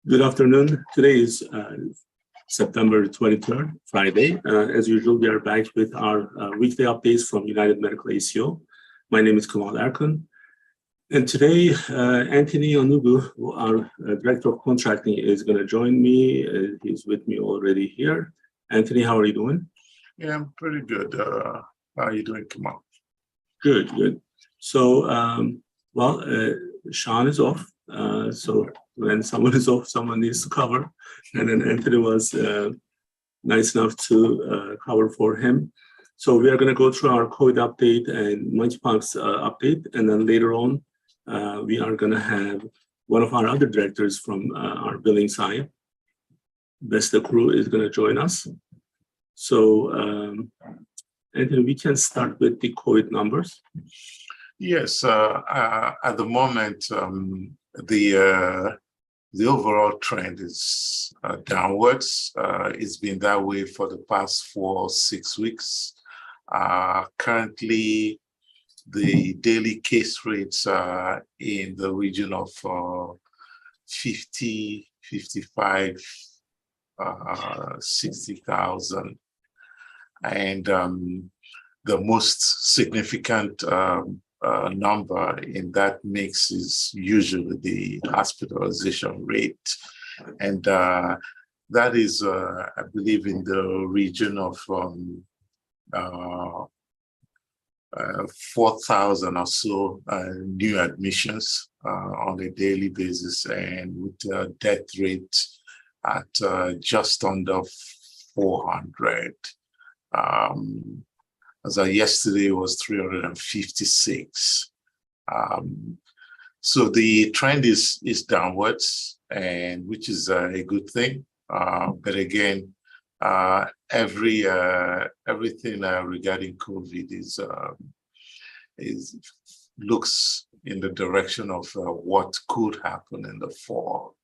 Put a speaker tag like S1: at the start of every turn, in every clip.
S1: Good afternoon. Today is September 23rd, Friday. As usual, we are back with our weekly updates from United Medical ACO. My name is Kemal Erkan. And today, Anthony Onugu, our Director of Contracting, is going to join me. He's with me already here. Anthony, how are you doing?
S2: Yeah, I'm pretty good. How are you doing, Kemal?
S1: Good. So, Sean is off. So when someone is off, someone needs to cover. And then Anthony was nice enough to cover for him. So we are going to go through our COVID update and monkeypox update. And then later on, we are going to have one of our other directors from our billing side, Besta Crew, is going to join us. So, Anthony, we can start with the COVID numbers.
S2: Yes, at the moment, the overall trend is downwards. It's been that way for the past 4-6 weeks. Currently, the daily case rates are in the region of 50, 55, 60,000. And the most significant number in that mix is usually the hospitalization rate. And that is, I believe, in the region of 4,000 or so new admissions on a daily basis, and with a death rate at just under 400. As of yesterday was 356. So the trend is downwards, and which is a good thing. But again, everything regarding COVID looks in the direction of what could happen in the fall,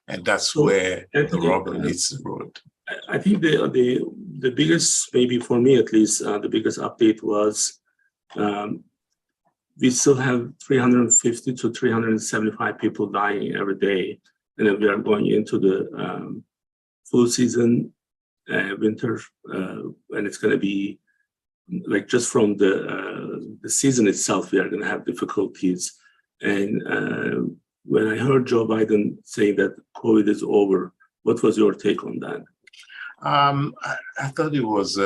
S2: and that's where the rubber meets the road.
S1: I think the biggest, maybe for me at least, the biggest update was we still have 350 to 375 people dying every day, and then we are going into the flu season, winter, and it's going to be like just from the season itself, we are going to have difficulties. And when I heard Joe Biden saying that COVID is over, what was your take on that?
S2: I thought it was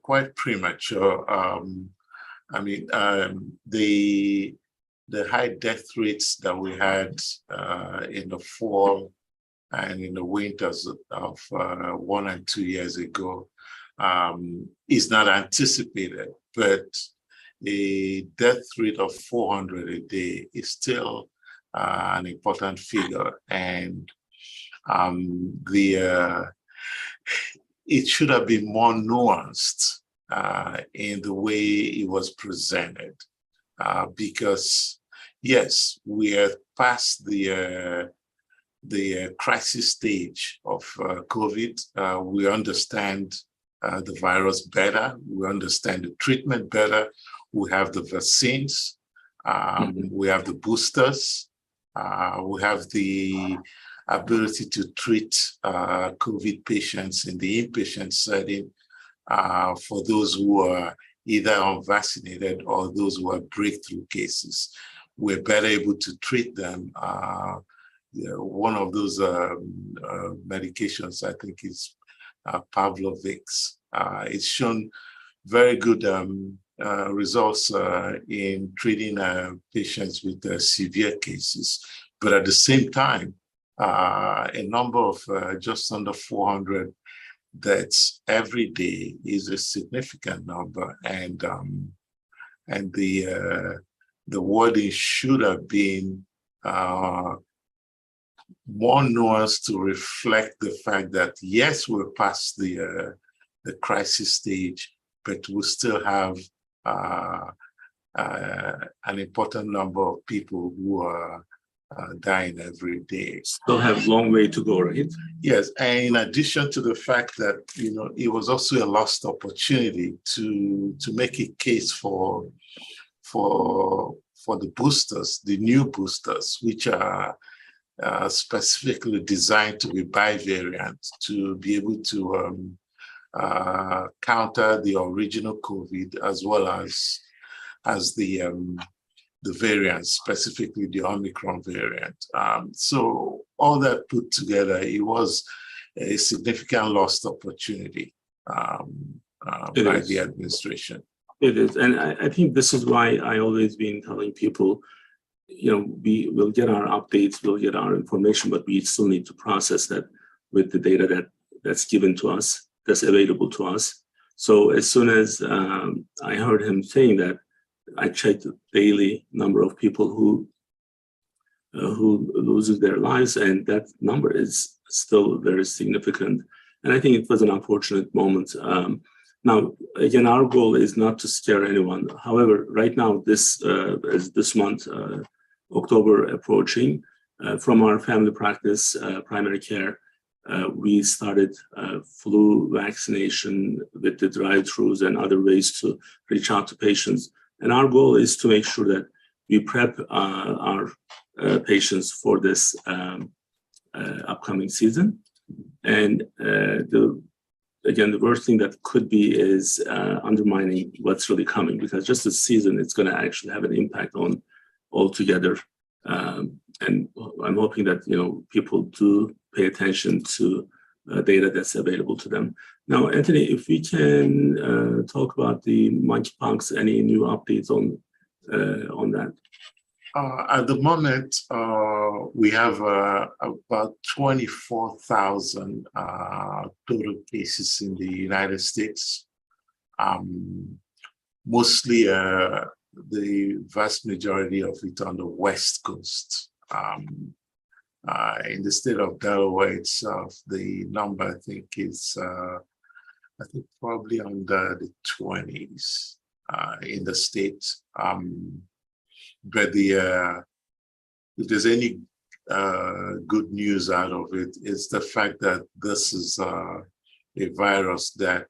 S2: quite premature. I mean, the high death rates that we had in the fall and in the winters of 1 and 2 years ago is not anticipated, but a death rate of 400 a day is still an important figure, and it should have been more nuanced in the way it was presented, because yes, we are past the crisis stage of COVID. We understand the virus better. We understand the treatment better. We have the vaccines. We have the boosters. We have the ability to treat COVID patients in the inpatient setting for those who are either unvaccinated or those who are breakthrough cases. We're better able to treat them. One of those medications, I think, is Pavlovic's. It's shown very good results in treating patients with severe cases, but at the same time, a number of just under 400 deaths every day is a significant number, and the wording should have been more nuanced to reflect the fact that yes, we're past the crisis stage, but we still have an important number of people who are dying every day.
S1: Still have a long way to go, right?
S2: Yes, and in addition to the fact that it was also a lost opportunity to make a case for the boosters, the new boosters, which are specifically designed to be bivariant to be able to counter the original COVID as well as the variants, specifically the Omicron variant. So all that put together, it was a significant lost opportunity by the administration.
S1: It is, and I think this is why I always been telling people, we will get our updates, we'll get our information, but we still need to process that with the data that's given to us, that's available to us. So as soon as I heard him saying that, I checked the daily number of people who loses their lives, and that number is still very significant. And I think it was an unfortunate moment. Now, again, our goal is not to scare anyone. However, right now, this month, October approaching, from our family practice, primary care, we started flu vaccination with the drive-thrus and other ways to reach out to patients. And our goal is to make sure that we prep our patients for this upcoming season. And the worst thing that could be is undermining what's really coming, because just this season, it's going to actually have an impact on altogether. And I'm hoping that people do pay attention to data that's available to them. Now, Anthony, if we can talk about the monkeypox, any new updates on that?
S2: At the moment, we have about 24,000 total cases in the United States. Mostly the vast majority of it on the West Coast. In the state of Delaware itself, the number I think is probably under the 20s in the state. But if there's any good news out of it, it's the fact that this is a virus that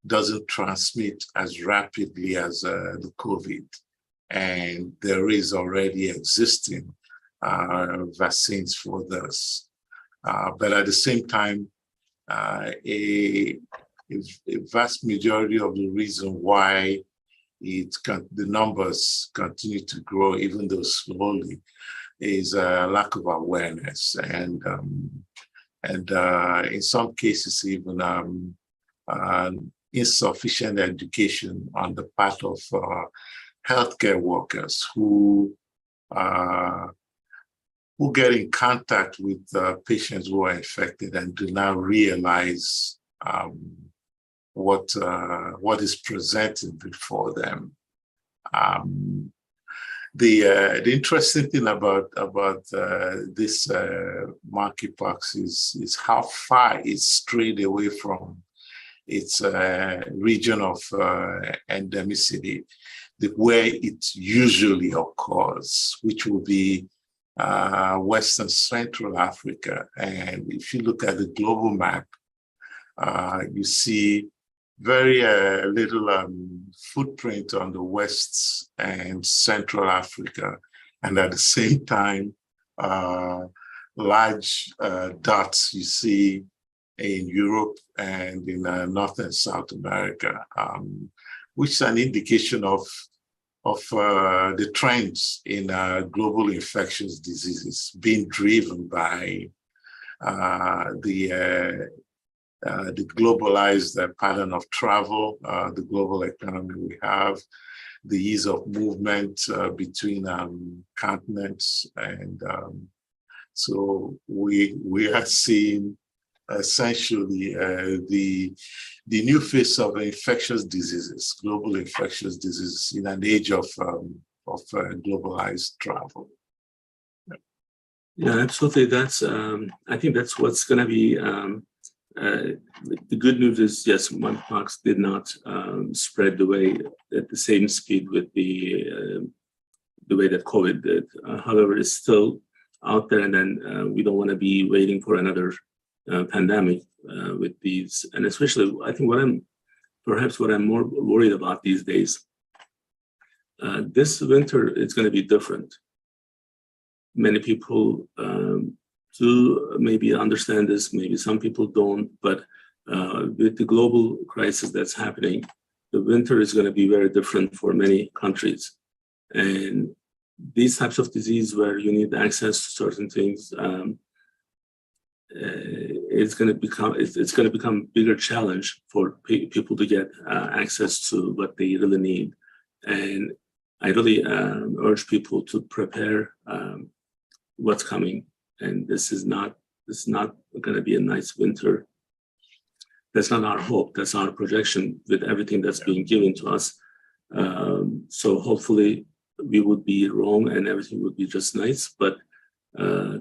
S2: doesn't transmit as rapidly as the COVID, and there is already existing vaccines for this. But at the same time, a vast majority of the reason why the numbers continue to grow, even though slowly, is a lack of awareness, and in some cases even insufficient education on the part of healthcare workers who get in contact with patients who are infected and do not realize what is presented before them. The interesting thing about this monkeypox is how far it's strayed away from its region of endemicity, where it usually occurs, which will be Western Central Africa. And if you look at the global map, you see very little footprint on the West and Central Africa, and at the same time, large dots you see in Europe and in North and South America, which is an indication of the trends in global infectious diseases being driven by the globalized pattern of travel, the global economy we have, the ease of movement between continents, and so we are seeing essentially the new face of infectious diseases, global infectious diseases, in an age of globalized travel.
S1: Yeah, absolutely. That's I think that's what's going to be. The good news is, yes, monkeypox did not spread at the same speed with the way that COVID did. However, it's still out there, and then we don't want to be waiting for another pandemic with these. And especially, I think what I'm more worried about these days, this winter it's going to be different. many people do maybe understand this, maybe some people don't, but with the global crisis that's happening, the winter is going to be very different for many countries. And these types of disease where you need access to certain things, it's going to become a bigger challenge for people to get access to what they really need. And I really urge people to prepare what's coming. And this is not going to be a nice winter. That's not our hope. That's our projection with everything that's being given to us. So hopefully we would be wrong and everything would be just nice. But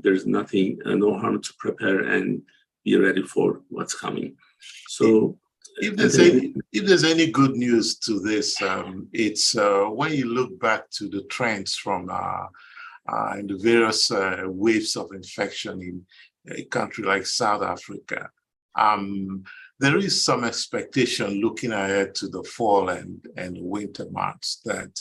S1: there's nothing, no harm to prepare and be ready for what's coming. So
S2: if there's any good news to this, it's when you look back to the trends from in the various waves of infection in a country like South Africa, there is some expectation looking ahead to the fall and winter months that,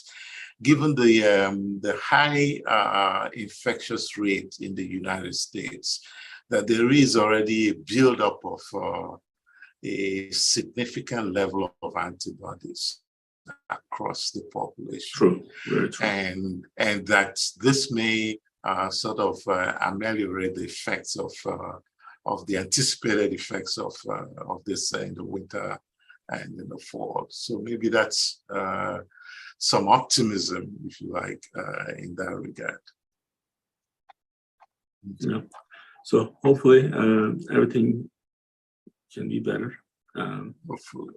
S2: given the high infectious rate in the United States, that there is already a buildup of a significant level of antibodies across the population.
S1: True, very true.
S2: And that this may sort of ameliorate the effects of the anticipated effects of this in the winter and in the fall. So maybe that's some optimism, if you like, in that regard.
S1: Yeah. So hopefully everything can be better.
S2: Hopefully.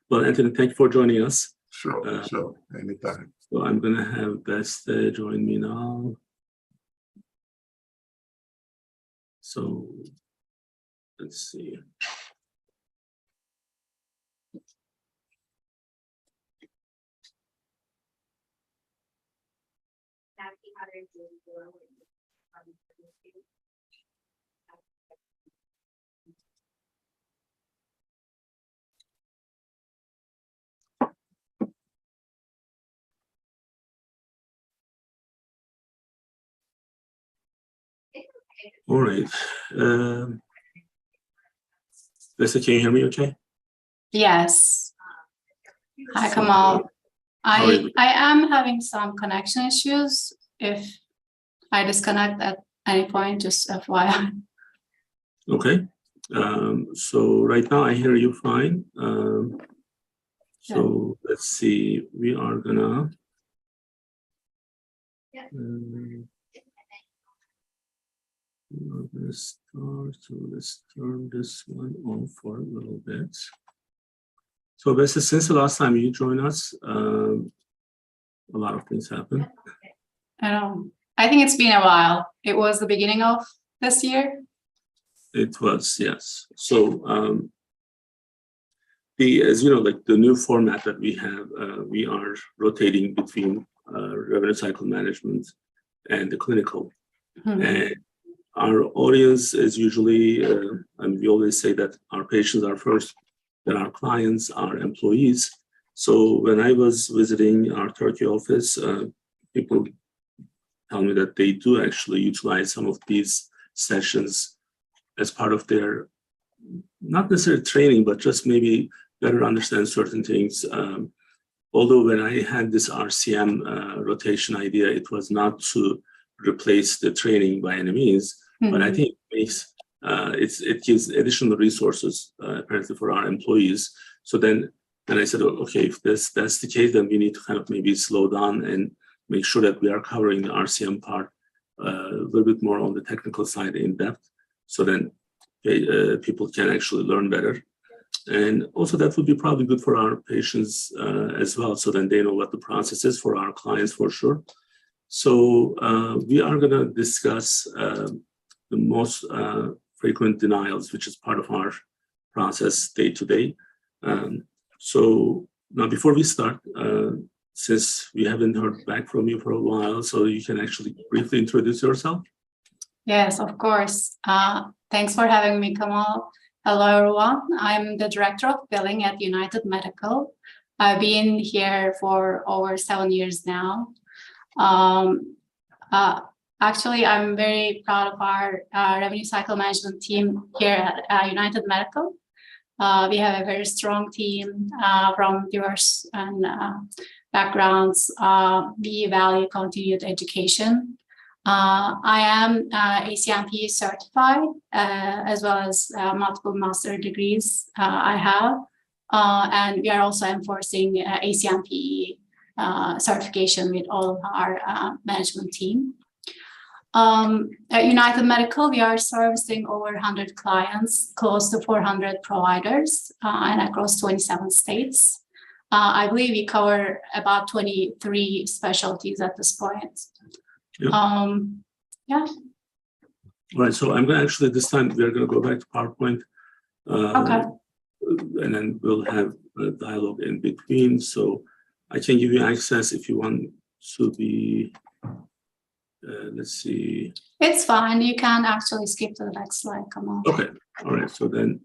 S1: Well, Anthony, thank you for joining us.
S2: Sure, sure, anytime.
S1: So I'm going to have Best join me now. So let's see. All right. Lisa, can you hear me okay?
S3: Yes. Hi, Kemal. I am having some connection issues. If I disconnect at any point, just FYI.
S1: Okay. So right now I hear you fine. So let's see. We are gonna. We're gonna start. So let's turn this one on for a little bit. So Bessa, since the last time you joined us, a lot of things happened.
S3: I think it's been a while. It was the beginning of this year.
S1: It was, yes. So as you know, like the new format that we have, we are rotating between revenue cycle management and the clinical. Mm-hmm. And our audience is usually, and we always say that our patients are first, then our clients, our employees. So when I was visiting our Turkey office, people tell me that they do actually utilize some of these sessions as part of their, not necessarily training, but just maybe better understand certain things. Although when I had this RCM rotation idea, it was not to replace the training by any means, mm-hmm. but I think it makes, it gives additional resources apparently for our employees. So then I said, okay, if that's the case, then we need to kind of maybe slow down and make sure that we are covering the RCM part a little bit more on the technical side in depth. So then people can actually learn better. And also that would be probably good for our patients as well. So then they know what the process is for our clients for sure. So we are going to discuss the most frequent denials, which is part of our process day to day. So now before we start, since we haven't heard back from you for a while, so you can actually briefly introduce yourself.
S3: Yes, of course. Thanks for having me, Kemal. Hello, everyone. I'm the Director of Billing at United Medical. I've been here for over 7 years now. Actually, I'm very proud of our revenue cycle management team here at United Medical. We have a very strong team from diverse and backgrounds. We value continued education. I am ACMP certified, as well as multiple master degrees I have. And we are also enforcing ACMP certification with all of our management team. At United Medical, we are servicing over 100 clients, close to 400 providers, and across 27 states. I believe we cover about 23 specialties at this point.
S1: Yep.
S3: Yeah.
S1: Right. So I'm going to actually, this time we're going to go back to PowerPoint.
S3: Okay.
S1: And then we'll have a dialogue in between. So I can give you access if you want to be, let's see.
S3: It's fine. You can actually skip to the next slide. Come on.
S1: Okay. All right. So then,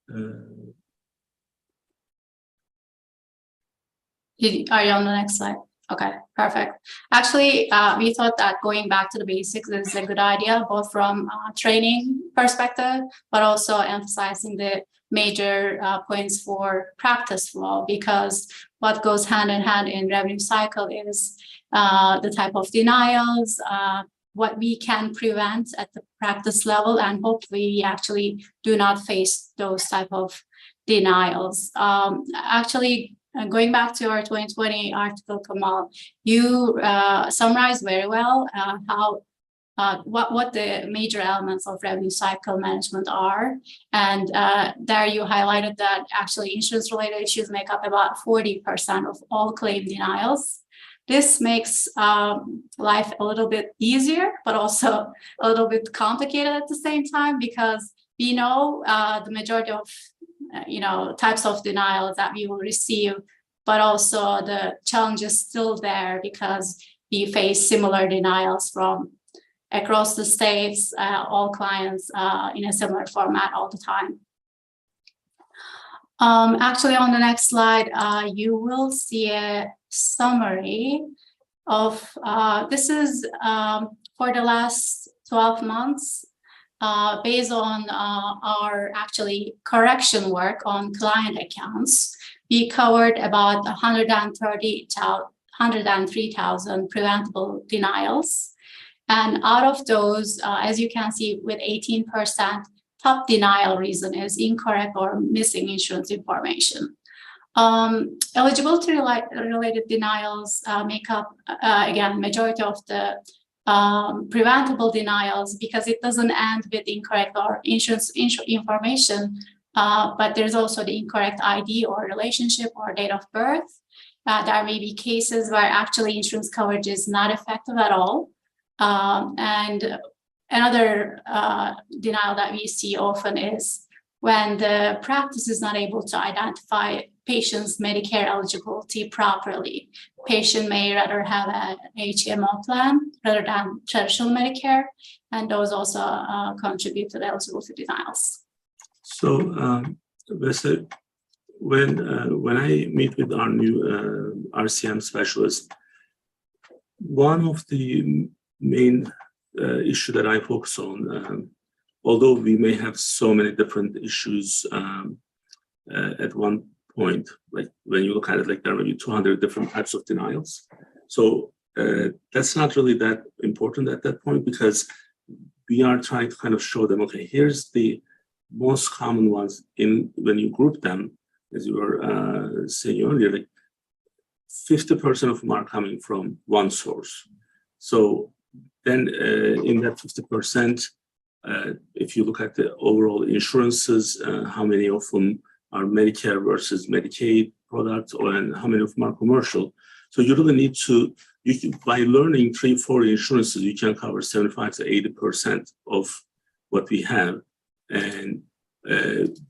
S3: are you on the next slide? Okay, perfect. Actually, we thought that going back to the basics is a good idea, both from training perspective, but also emphasizing the major points for practice flow, because what goes hand in hand in revenue cycle is the type of denials, what we can prevent at the practice level, and hopefully we actually do not face those type of denials. Actually, going back to our 2020 article, Kemal, you summarized very well how what the major elements of revenue cycle management are. And there you highlighted that actually insurance-related issues make up about 40% of all claim denials. This makes life a little bit easier, but also a little bit complicated at the same time, because we know the majority of types of denials that we will receive, but also the challenge is still there because we face similar denials from across the states, all clients in a similar format all the time. Actually, on the next slide, you will see a summary of, this is for the last 12 months, based on our actually correction work on client accounts. We covered about 103,000 preventable denials. And out of those, as you can see, with 18%, top denial reason is incorrect or missing insurance information. Eligibility related denials make up, again, majority of the preventable denials, because it doesn't end with incorrect or insurance information, but there's also the incorrect ID or relationship or date of birth. There may be cases where actually insurance coverage is not effective at all. And another denial that we see often is when the practice is not able to identify patient's Medicare eligibility properly. Patient may rather have an HMO plan rather than traditional Medicare, and those also contribute to the eligibility denials.
S1: So, when I meet with our new RCM specialist, one of the main issue that I focus on, although we may have so many different issues at one point, like when you look at it, like there may be 200 different types of denials. So that's not really that important at that point, because we are trying to kind of show them, okay, here's the most common ones when you group them, as you were saying earlier, like 50% of them are coming from one source. So then in that 50%, if you look at the overall insurances, how many of them are Medicare versus Medicaid products, and how many of them are commercial. So you really need to, by learning 3-4 insurances, you can cover 75 to 80% of what we have. And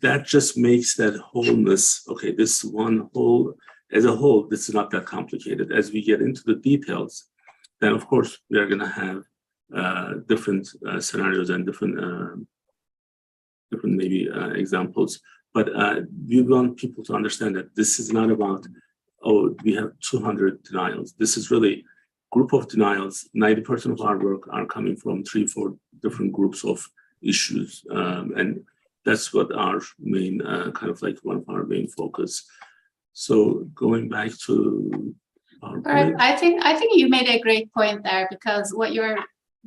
S1: that just makes that wholeness, okay, this one whole, as a whole, this is not that complicated. As we get into the details, then of course, we are gonna have different scenarios and different maybe examples. But we want people to understand that this is not about, oh, we have 200 denials. This is really group of denials, 90% of our work are coming from 3-4 different groups of issues. And that's what our main, kind of like one of our main focus. So going back to our
S3: Right. I think you made a great point there, because what you're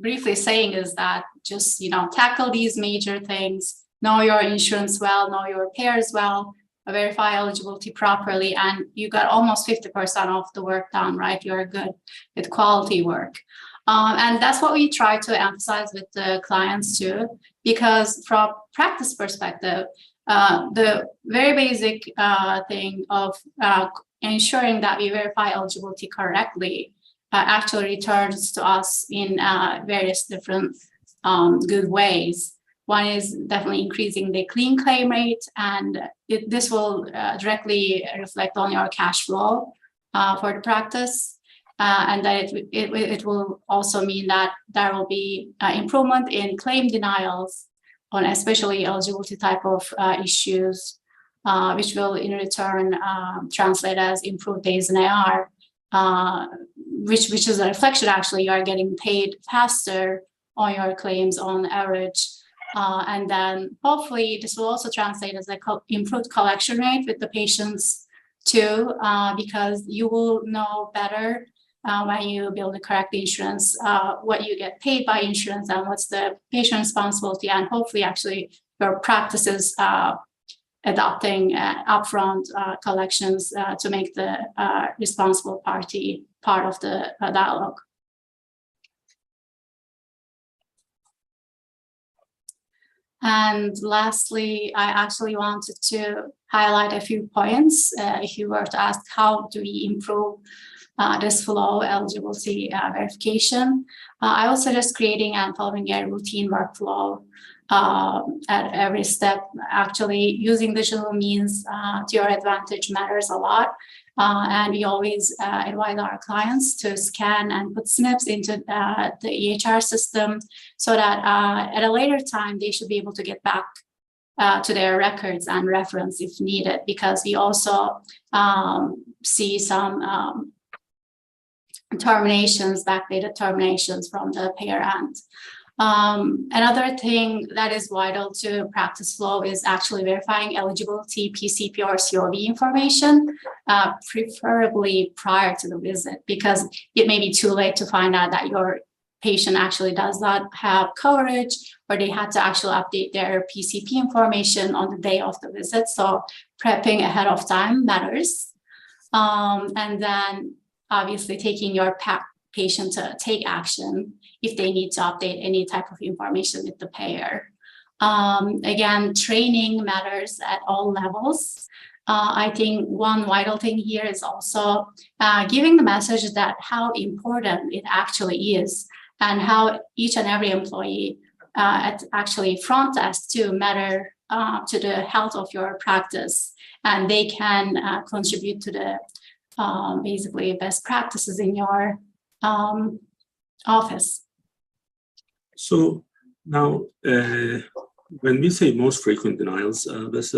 S3: briefly saying is that just, tackle these major things, know your insurance well, know your payers well, verify eligibility properly, and you got almost 50% of the work done, right? You're good with quality work. And that's what we try to emphasize with the clients too, because from practice perspective, the very basic thing of ensuring that we verify eligibility correctly actually returns to us in various different good ways. One is definitely increasing the clean claim rate, and this will directly reflect on your cash flow for the practice. And that it will also mean that there will be improvement in claim denials on especially eligibility type of issues, which will in return translate as improved days in AR, which is a reflection, actually, you are getting paid faster on your claims on average. And then hopefully this will also translate as an improved collection rate with the patients too, because you will know better when you build the correct insurance, what you get paid by insurance and what's the patient responsibility, and hopefully actually your practices adopting upfront collections to make the responsible party part of the dialogue. And lastly, I actually wanted to highlight a few points. If you were to ask, how do we improve this flow eligibility verification? I would suggest creating and following a routine workflow at every step. Actually, using digital means to your advantage matters a lot. And we always advise our clients to scan and put SNPs into the EHR system so that at a later time, they should be able to get back to their records and reference if needed, because we also see some terminations, backdated terminations from the payer end. Another thing that is vital to practice flow is actually verifying eligibility, PCP or COV information, preferably prior to the visit, because it may be too late to find out that your patient actually does not have coverage, or they had to actually update their PCP information on the day of the visit. So prepping ahead of time matters. And then obviously taking your patient to take action if they need to update any type of information with the payer. Again, training matters at all levels. I think one vital thing here is also giving the message that how important it actually is, and how each and every employee at actually front desk to matter to the health of your practice, and they can contribute to the basically best practices in your office.
S1: So now, when we say most frequent denials, let's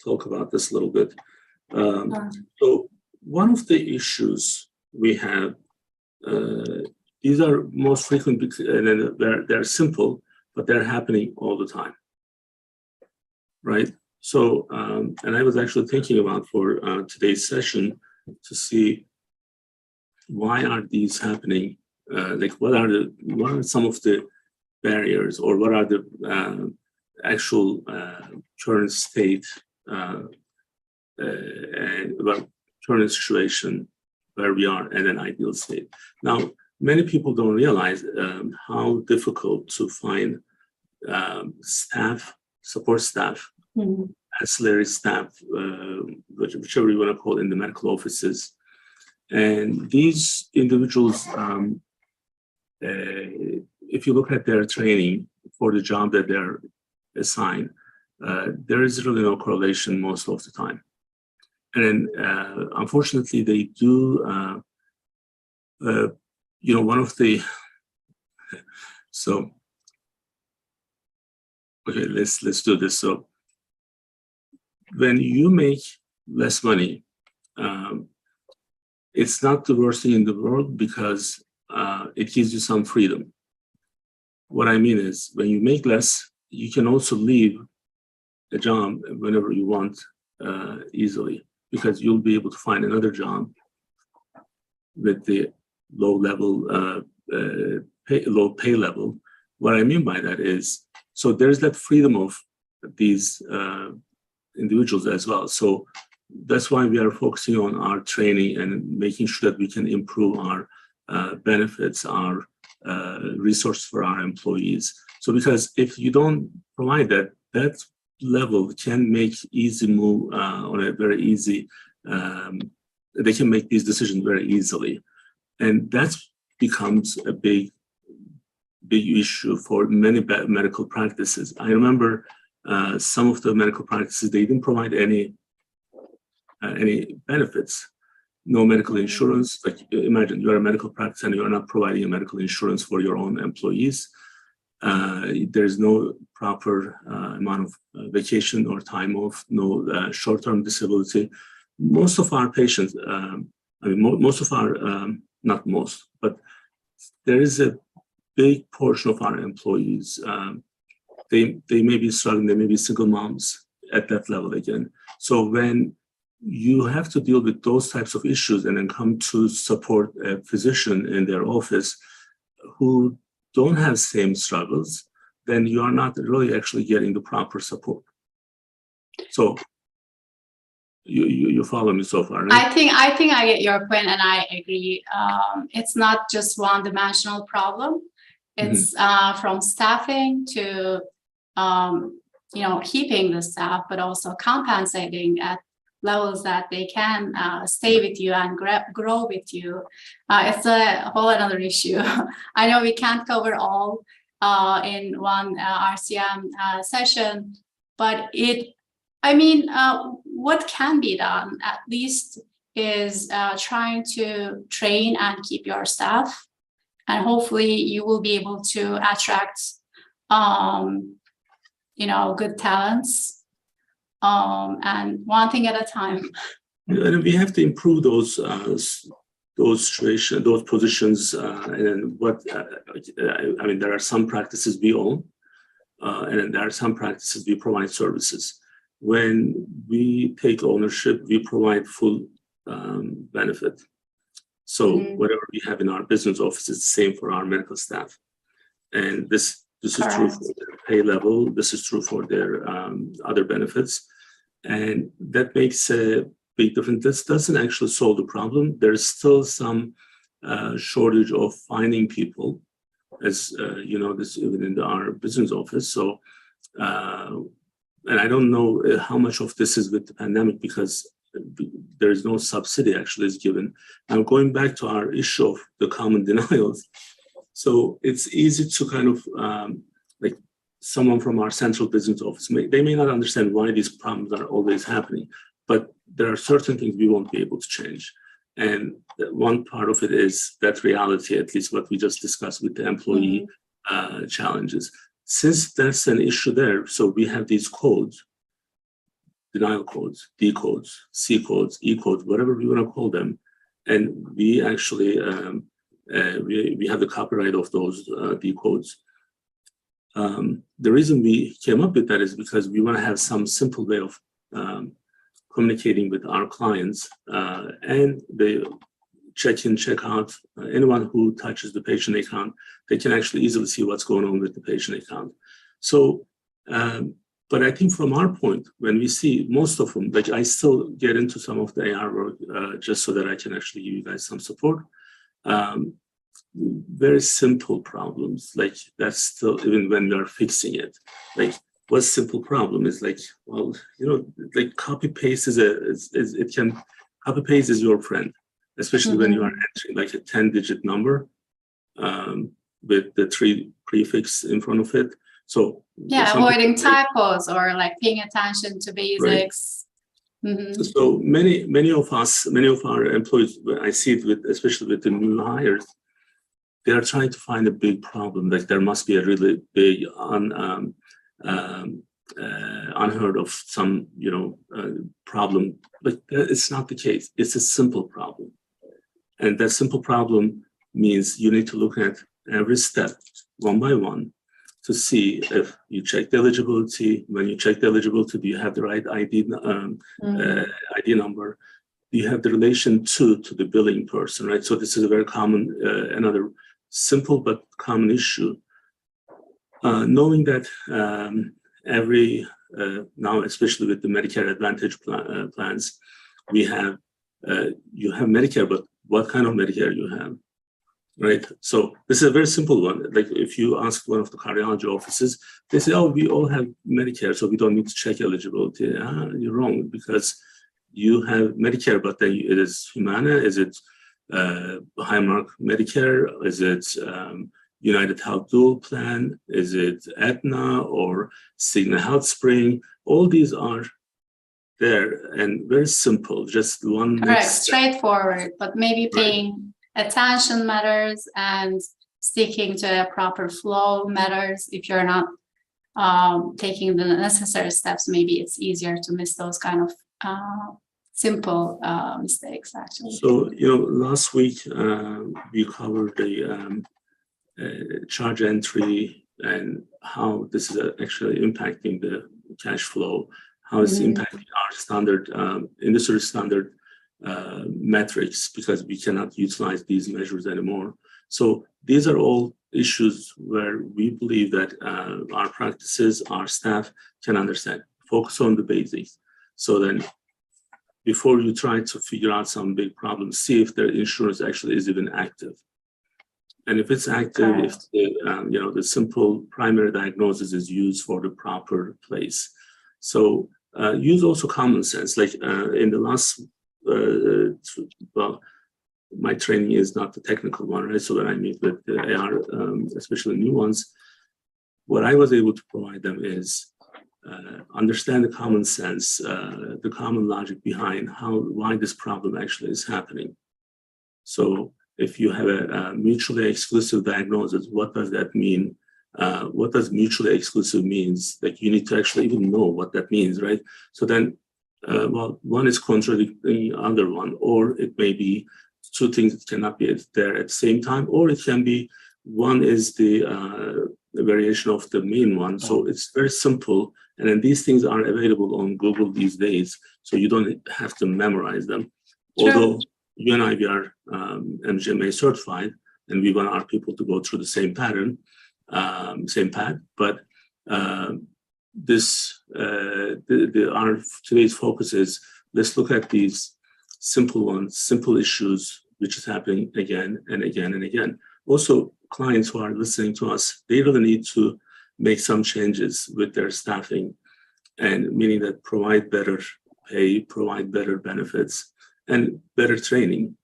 S1: talk about this a little bit. So one of the issues we have, these are most frequent, and they're simple, but they're happening all the time, right? So, and I was actually thinking about for today's session to see why are these happening. Like what are some of the barriers, or what are the actual current state and about current situation where we are in an ideal state. Now, many people don't realize how difficult to find staff, support staff, ancillary staff, whichever you want to call it, in the medical offices. And these individuals, if you look at their training for the job that they're assigned, there is really no correlation most of the time. And unfortunately, they do, one of the, so, okay, let's do this. So when you make less money, it's not the worst thing in the world because it gives you some freedom. What I mean is, when you make less, you can also leave a job whenever you want easily, because you'll be able to find another job with the low pay level. What I mean by that is, so there's that freedom of these individuals as well. So that's why we are focusing on our training and making sure that we can improve our benefits, our resources for our employees. So because if you don't provide that, that level can make easy move on a very easy, they can make these decisions very easily. And that becomes a big issue for many medical practices. I remember some of the medical practices, they didn't provide any benefits, no medical insurance. Like, imagine you're a medical practice and you're not providing a medical insurance for your own employees. There's no proper amount of vacation or time off, no short-term disability. Most of our patients, most of our, not most, but there is a big portion of our employees, they may be struggling, they may be single moms at that level again. So when you have to deal with those types of issues and then come to support a physician in their office who don't have same struggles, then you are not really actually getting the proper support. So you follow me so far, right?
S3: I think I get your point, and I agree. It's not just one-dimensional problem. It's from staffing to keeping the staff, but also compensating at levels that they can stay with you and grow with you. It's a whole another issue. I know we can't cover all in one RCM session, but what can be done at least is trying to train and keep your staff, and hopefully you will be able to attract good talents, and one thing at a time.
S1: And we have to improve those situations, those positions, and what there are some practices we own, and then there are some practices we provide services. When we take ownership, we provide full benefit. So whatever we have in our business office is the same for our medical staff. And this is true for their pay level. This is true for their other benefits. And that makes a big difference. This doesn't actually solve the problem. There's still some shortage of finding people, as this even in our business office. So, and I don't know how much of this is with the pandemic, because there is no subsidy actually is given. Now, going back to our issue of the common denials, so it's easy to kind of like someone from our central business office, they may not understand why these problems are always happening, but there are certain things we won't be able to change. And one part of it is that reality, at least what we just discussed with the employee challenges. Since that's an issue there, so we have these codes, denial codes, D codes, C codes, E codes, whatever we want to call them. And we actually, we have the copyright of those D codes. The reason we came up with that is because we want to have some simple way of communicating with our clients, and they check in, check out. Anyone who touches the patient account, they can actually easily see what's going on with the patient account. So, but I think from our point, when we see most of them, like I still get into some of the AR work just so that I can actually give you guys some support. Very simple problems, like that's still, even when we are fixing it, like what's simple problem is like, well, like copy paste is copy paste is your friend, especially when you are entering like a 10-digit number with the 3 prefix in front of it. So
S3: avoiding typos or like paying attention to basics.
S1: Right. So many of our employees, I see it especially with the new hires, they are trying to find a big problem. Like there must be a really big unheard of some problem, but it's not the case. It's a simple problem. And that simple problem means you need to look at every step one by one to see if you check the eligibility. When you check the eligibility, do you have the right ID number? Do you have the relation to the billing person, right? So this is a very common, another simple but common issue. Knowing that every, now especially with the Medicare Advantage plans, we have, you have Medicare, but what kind of Medicare you have? Right. So this is a very simple one. Like if you ask one of the cardiology offices, they say, oh, we all have Medicare, so we don't need to check eligibility. You're wrong, because you have Medicare, but then it is Humana, is it Highmark Medicare, is it United Health Dual Plan, is it Aetna or Cigna Health Spring? All these are there and very simple, just one.
S3: Correct, straightforward, but maybe paying attention matters and sticking to a proper flow matters. If you're not taking the necessary steps, maybe it's easier to miss those kind of simple mistakes, actually.
S1: So, last week we covered the charge entry and how this is actually impacting the cash flow, how it's impacting our standard, industry standard metrics, because we cannot utilize these measures anymore. So these are all issues where we believe that our practices, our staff can understand, focus on the basics. So then before you try to figure out some big problems, see if their insurance actually is even active. And if it's active, if the, the simple primary diagnosis is used for the proper place. So use also common sense. Like in the last, well, my training is not the technical one, right? So when I meet with the AR, especially new ones, what I was able to provide them is understand the common sense, the common logic behind why this problem actually is happening. So if you have a mutually exclusive diagnosis, what does that mean? What does mutually exclusive means? Like you need to actually even know what that means, right? So then, well, one is contradicting the other one, or it may be two things that cannot be there at the same time, or it can be one is the variation of the main one. So it's very simple. And then these things are available on Google these days, so you don't have to memorize them. True. Although you and I, we are MGMA certified, and we want our people to go through the same pattern, same path. But our today's focus is, let's look at these simple ones, simple issues, which is happening again and again and again. Also, clients who are listening to us, they really need to make some changes with their staffing, and meaning that provide better pay, provide better benefits, and better training.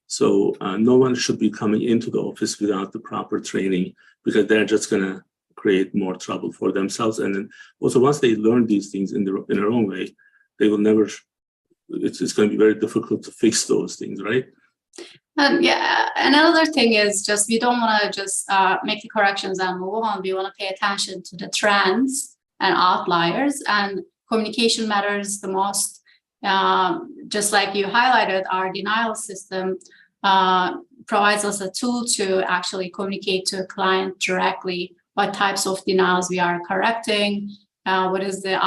S1: So no one should be coming into the office without the proper training, because they're just going to create more trouble for themselves. And then also, once they learn these things in their own way, they will never, it's going to be very difficult to fix those things, right?
S3: And yeah, another thing is just, we don't want to just make the corrections and move on. We want to pay attention to the trends and outliers, and communication matters the most. Just like you highlighted, our denial system provides us a tool to actually communicate to a client directly what types of denials we are correcting, what is the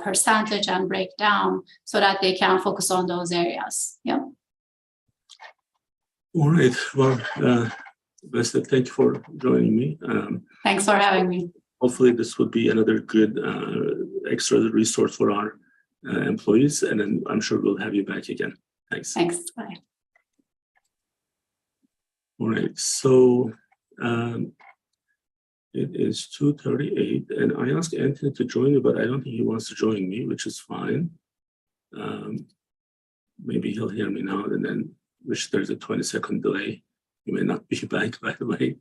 S3: percentage and breakdown, so that they can focus on those areas. Yeah. All
S1: right. Well, Vesta, thank you for joining me.
S3: Thanks for having me.
S1: Hopefully this would be another good extra resource for our employees, and then I'm sure we'll have you back again. Thanks.
S3: Thanks. Bye.
S1: All right. So it is 2:38, and I asked Anthony to join me, but I don't think he wants to join me, which is fine. Maybe he'll hear me now, and then which there's a 20-second delay. He may not be back, by the way.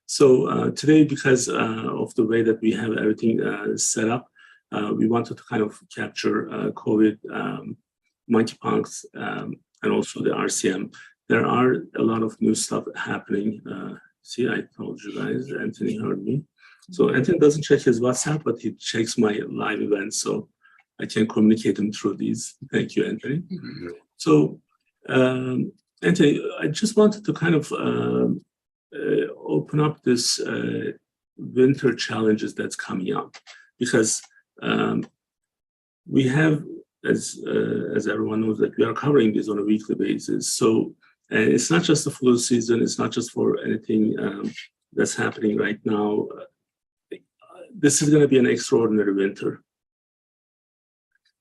S1: So today, because of the way that we have everything set up, we wanted to kind of capture COVID, monkeypox, and also the RCM. There are a lot of new stuff happening. See, I told you guys, Anthony heard me. So Anthony doesn't check his WhatsApp, but he checks my live events, so I can communicate him through these. Thank you, Anthony. Mm-hmm. So Anthony, I just wanted to kind of open up this winter challenges that's coming up, because we have, as everyone knows, that we are covering this on a weekly basis. So it's not just the flu season. It's not just for anything that's happening right now. This is going to be an extraordinary winter.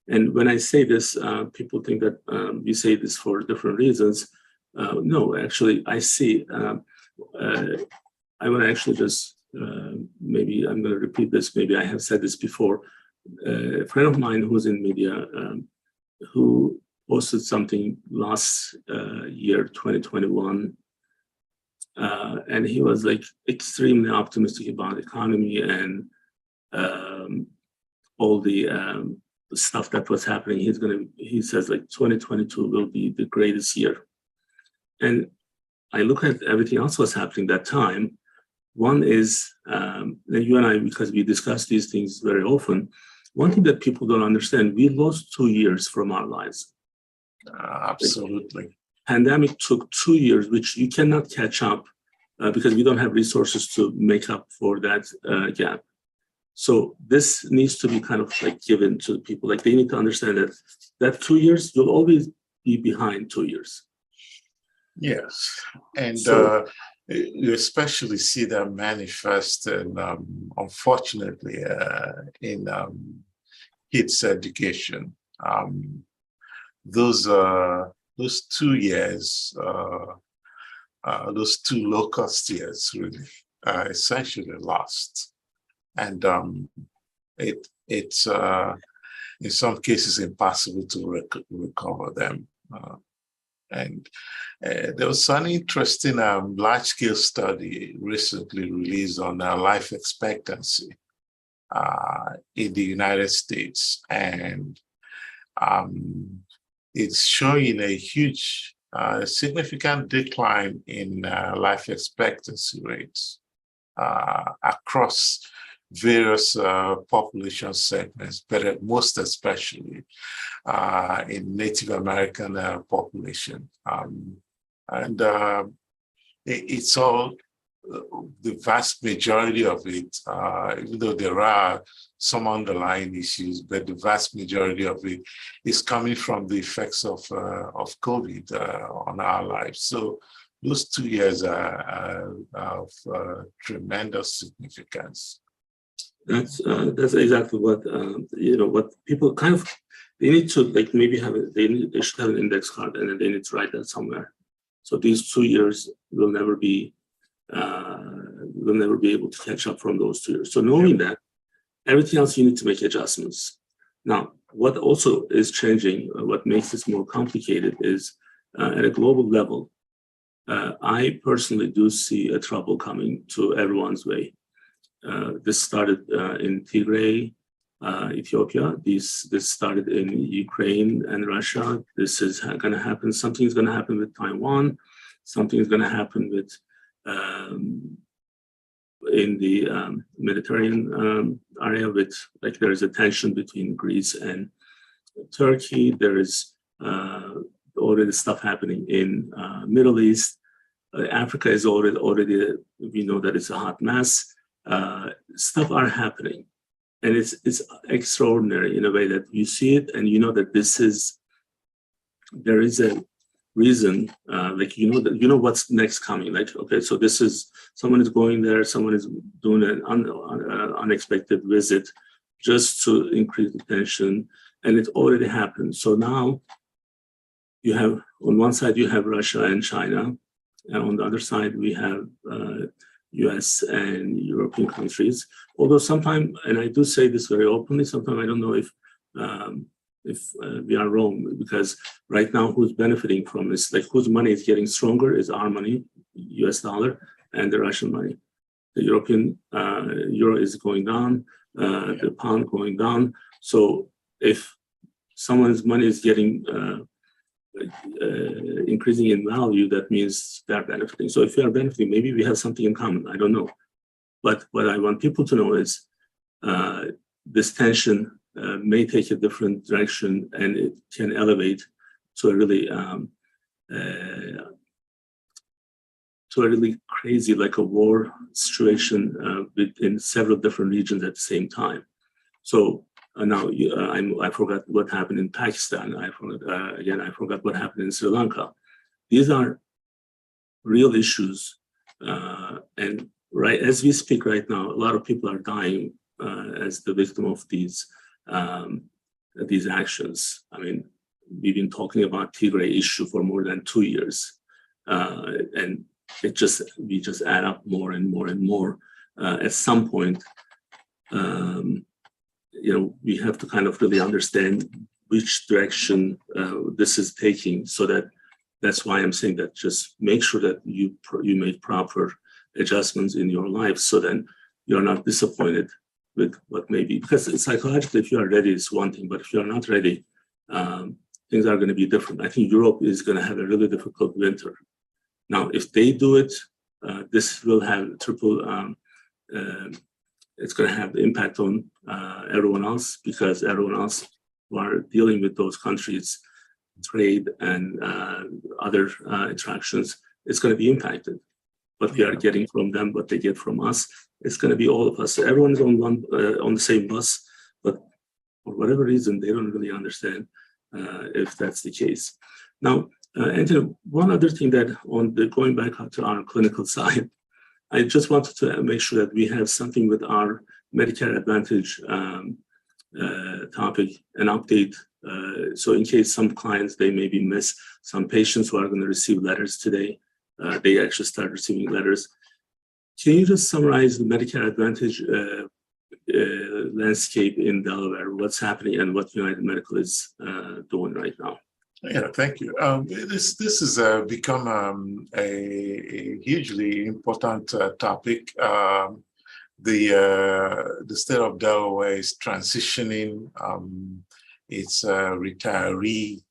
S1: And when I say this, people think that we say this for different reasons. No, actually, I see. I want to actually just, maybe I'm going to repeat this. Maybe I have said this before. A friend of mine who's in media, who posted something last year, 2021, and he was like extremely optimistic about the economy and all the stuff that was happening. He says like 2022 will be the greatest year. And I look at everything else was happening that time. One is, you and I, because we discuss these things very often, one thing that people don't understand, we lost 2 years from our lives.
S2: Absolutely.
S1: Pandemic took 2 years, which you cannot catch up because we don't have resources to make up for that gap. So this needs to be kind of like given to people. Like they need to understand that 2 years, you'll always be behind 2 years.
S2: Yes, and so, you especially see that manifest, and unfortunately, in kids' education. Those 2 years, those 2 low-cost years, really, essentially lost, and it's in some cases impossible to recover them. And there was an interesting large-scale study recently released on life expectancy in the United States, and it's showing a huge, significant decline in life expectancy rates across various population segments, but most especially in Native American population. And it's all, the vast majority of it, even though there are some underlying issues, but the vast majority of it is coming from the effects of COVID on our lives. So those 2 years are of tremendous significance.
S1: That's exactly what what people kind of, they need to like maybe have they should have an index card, and then they need to write that somewhere. So these 2 years will never be able to catch up from those 2 years. So knowing that, everything else you need to make adjustments. Now, what also is changing, what makes this more complicated is at a global level. I personally do see a trouble coming to everyone's way. This started in Tigray, Ethiopia. This started in Ukraine and Russia. This is going to happen. Something's going to happen with Taiwan. Something's going to happen with in the Mediterranean area. With like there is a tension between Greece and Turkey. There is already stuff happening in Middle East. Africa is already we know that it's a hot mess. Stuff are happening, and it's extraordinary in a way that you see it and you know that there is a reason, like that you know what's next coming. Like, okay, so this is someone is going there, someone is doing an unexpected visit just to increase the tension, and it already happened. So now you have on one side you have Russia and China, and on the other side we have US and European countries. Although sometimes, and I do say this very openly, sometimes I don't know if we are wrong, because right now who's benefiting from this, like whose money is getting stronger is our money, US dollar, and the Russian money. The European euro is going down, the pound going down. So if someone's money is getting increasing in value, that means they're benefiting. So if we are benefiting, maybe we have something in common. I don't know. But what I want people to know is this tension may take a different direction, and it can elevate to a really to a really crazy, like a war situation within several different regions at the same time. So now I forgot what happened in Pakistan. I forgot what happened in Sri Lanka. These are real issues, and right as we speak right now, a lot of people are dying as the victim of these actions. I mean, we've been talking about Tigray issue for more than 2 years, and we just add up more and more and more. At some point, we have to kind of really understand which direction this is taking. So that's why I'm saying that just make sure that you make proper adjustments in your life, so then you're not disappointed with what may be. Because psychologically, if you are ready, it's one thing, but if you're not ready, things are going to be different. I think Europe is going to have a really difficult winter. Now, if they do it, this will have it's going to have the impact on everyone else, because everyone else who are dealing with those countries, trade and other interactions, it's going to be impacted. What we are getting from them, what they get from us, it's going to be all of us. Everyone's on the same bus, but for whatever reason, they don't really understand if that's the case. Now, Anthony, one other thing that going back to our clinical side, I just wanted to make sure that we have something with our Medicare Advantage topic, an update. So in case some clients, they maybe miss, some patients who are going to receive letters today, they actually start receiving letters. Can you just summarize the Medicare Advantage landscape in Delaware, what's happening and what United Medical is doing right now?
S2: Yeah, thank you. This has become a hugely important topic. The state of Delaware is transitioning its retiree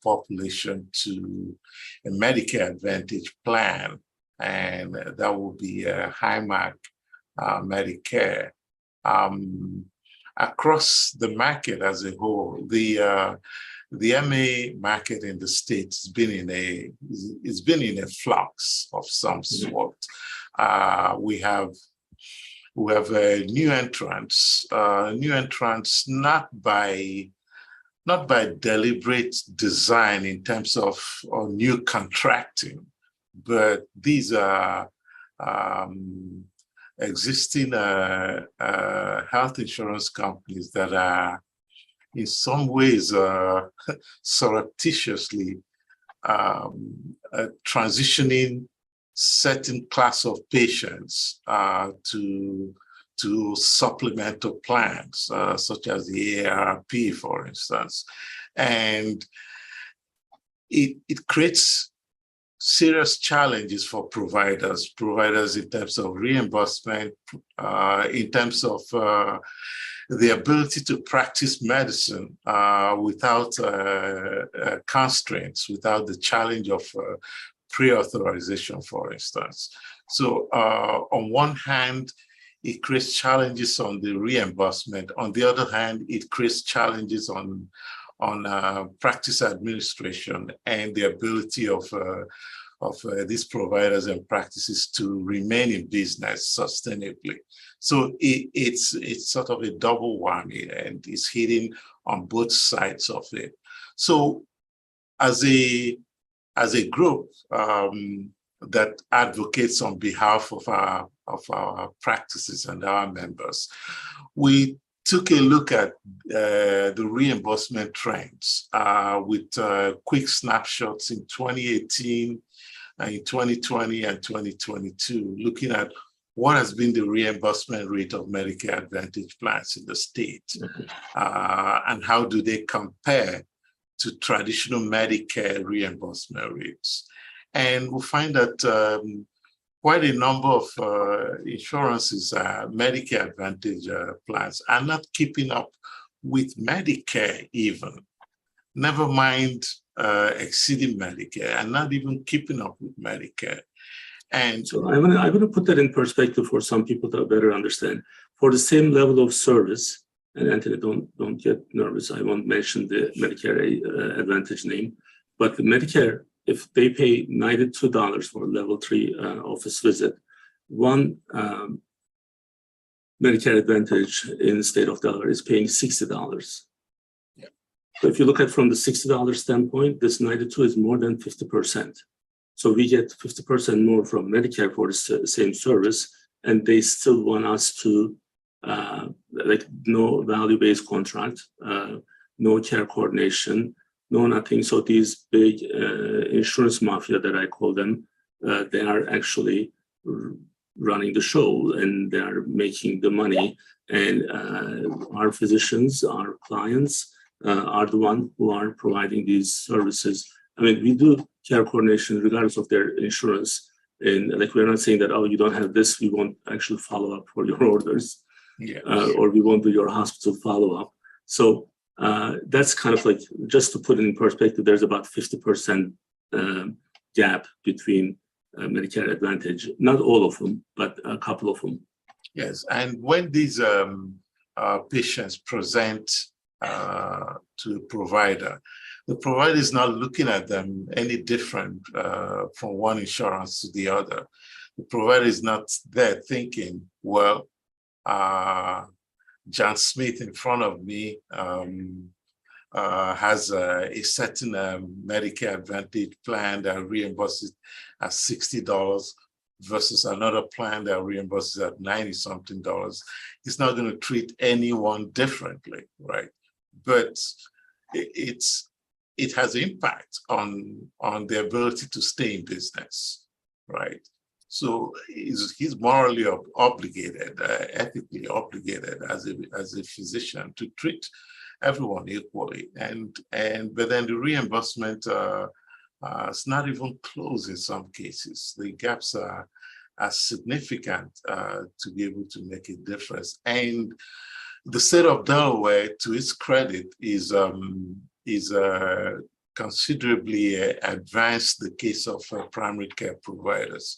S2: population to a Medicare Advantage plan, and that will be a high-mark Medicare. Across the market as a whole, the MA market in the States has been in a flux of some sort. We have new entrants not by deliberate design in terms of new contracting, but these are existing health insurance companies that are in some ways surreptitiously transitioning certain class of patients to supplemental plans, such as the AARP, for instance. And it creates serious challenges for providers in terms of reimbursement, in terms of the ability to practice medicine without constraints, without the challenge of pre-authorization, for instance. So on one hand, it creates challenges on the reimbursement. On the other hand, it creates challenges on practice administration and the ability of these providers and practices to remain in business sustainably. So it's sort of a double whammy, and it's hitting on both sides of it. So as a group that advocates on behalf of our practices and our members, we took a look at the reimbursement trends with quick snapshots in 2018, in 2020 and 2022, looking at what has been the reimbursement rate of Medicare Advantage plans in the state, and how do they compare to traditional Medicare reimbursement rates. And we find that quite a number of insurances, Medicare Advantage plans, are not keeping up with Medicare even. Never mind exceeding Medicare, and not even keeping up with Medicare. And
S1: so I'm gonna put that in perspective for some people to better understand. For the same level of service, and Anthony, don't get nervous, I won't mention the Medicare Advantage name, but the Medicare if they pay $92 for level 3 office visit, one Medicare Advantage in the state of Delaware is paying $60.
S2: Yeah.
S1: So if you look at from the $60 standpoint, this 92 is more than 50%. So we get 50% more from Medicare for the same service, and they still want us to like no value-based contract, no care coordination, no nothing. So these big insurance mafia that I call them, they are actually running the show and they are making the money. And our physicians, our clients are the ones who are providing these services. I mean, we do care coordination regardless of their insurance. And like, we're not saying that, oh, you don't have this, we won't actually follow up for your orders.
S2: Yes.
S1: Or we won't do your hospital follow-up. So that's kind of like, just to put it in perspective, there's about 50% gap between Medicare Advantage, not all of them, but a couple of them.
S2: Yes, and when these patients present to the provider is not looking at them any different from one insurance to the other. The provider is not there thinking, well, John Smith in front of me has a certain Medicare Advantage plan that reimburses at $60 versus another plan that reimburses at $90-something. It's not going to treat anyone differently, right? But it has impact on the ability to stay in business, right? So he's morally obligated, ethically obligated as a physician to treat everyone equally, but then the reimbursement is not even close in some cases. The gaps are significant to be able to make a difference. And the state of Delaware, to its credit, is considerably advanced the case of primary care providers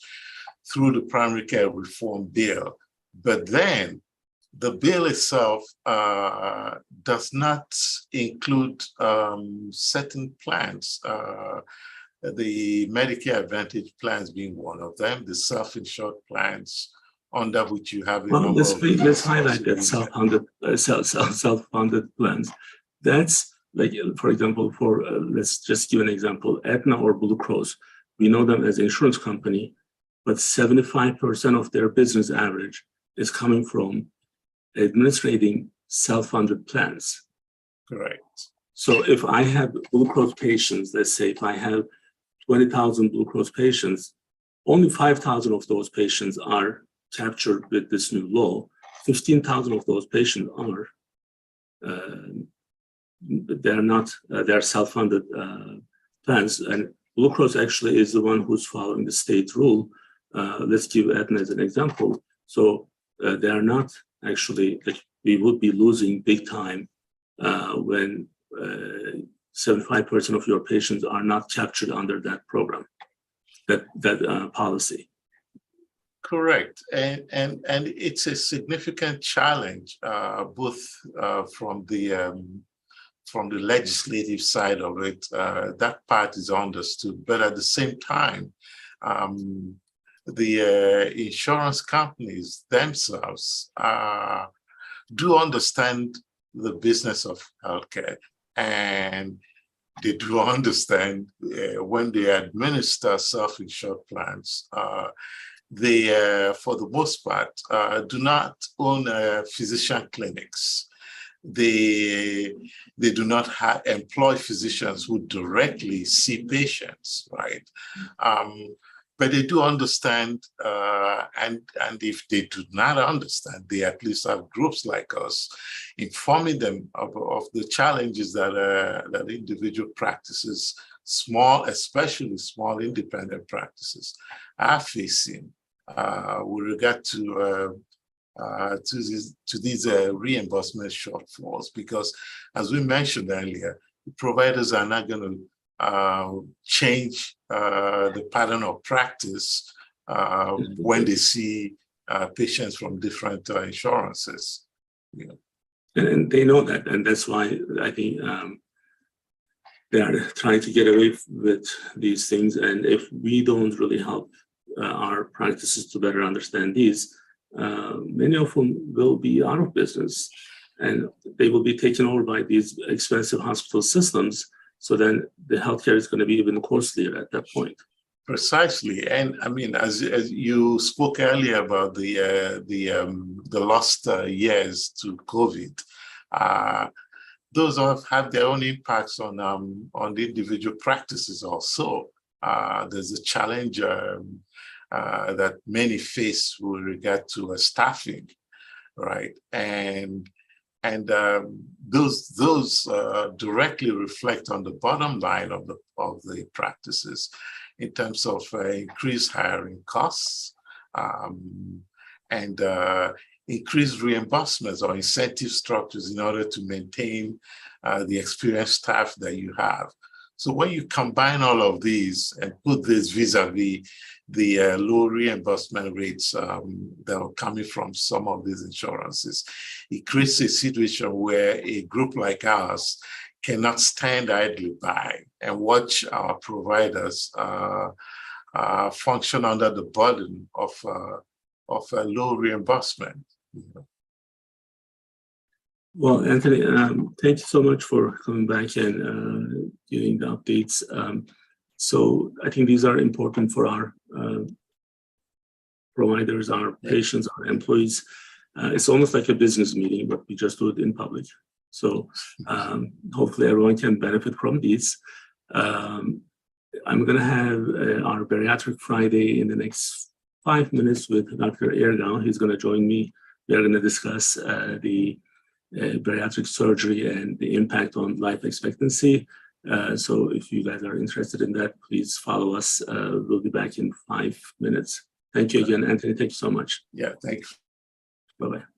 S2: through the primary care reform bill. But then the bill itself does not include certain plans, the Medicare Advantage plans being one of them, the self-insured plans under which you have a number of...
S1: Let's highlight that self-funded plans. That's like, for example, let's just give an example, Aetna or Blue Cross. We know them as an insurance company, but 75% of their business average is coming from administrating self-funded plans.
S2: Correct.
S1: So if I have Blue Cross patients, let's say if I have 20,000 Blue Cross patients, only 5,000 of those patients are captured with this new law. 15,000 of those patients are, they're self-funded plans. And Blue Cross actually is the one who's following the state rule. Let's give Aetna as an example. So they are not actually, like, we would be losing big time when 75% of your patients are not captured under that program, that policy.
S2: Correct, and it's a significant challenge, both from the legislative side of it. That part is understood, but at the same time, the insurance companies themselves do understand the business of healthcare, and they do understand when they administer self-insured plans, they, for the most part, do not own physician clinics. They do not employ physicians who directly see patients, right? But they do understand, and if they do not understand, they at least have groups like us informing them of the challenges that individual practices, especially small independent practices, are facing with regard to these reimbursement shortfalls. Because, as we mentioned earlier, providers are not going to change the pattern of practice when they see patients from different insurances. Yeah.
S1: And they know that, and that's why I think they are trying to get away with these things. And if we don't really help our practices to better understand these, many of them will be out of business, and they will be taken over by these expensive hospital systems. So then the healthcare is going to be even costlier at that point.
S2: Precisely, and I mean, as you spoke earlier about the lost years to COVID, those have their own impacts on the individual practices also. There's a challenge that many face with regard to staffing, right? And those directly reflect on the bottom line of the practices in terms of increased hiring costs and increased reimbursements or incentive structures in order to maintain the experienced staff that you have. So when you combine all of these and put this vis-a-vis the low reimbursement rates that are coming from some of these insurances, it creates a situation where a group like ours cannot stand idly by and watch our providers function under the burden of a low reimbursement.
S1: Well, Anthony, thank you so much for coming back and giving the updates. So I think these are important for our providers, our patients, our employees. It's almost like a business meeting, but we just do it in public. So hopefully everyone can benefit from these. I'm going to have our Bariatric Friday in the next 5 minutes with Dr. Erkan. He's going to join me. We are going to discuss the bariatric surgery and the impact on life expectancy. So if you guys are interested in that, please follow us. We'll be back in 5 minutes. Thank you again, Anthony. Thank you so much.
S2: Yeah, thanks.
S1: Bye-bye.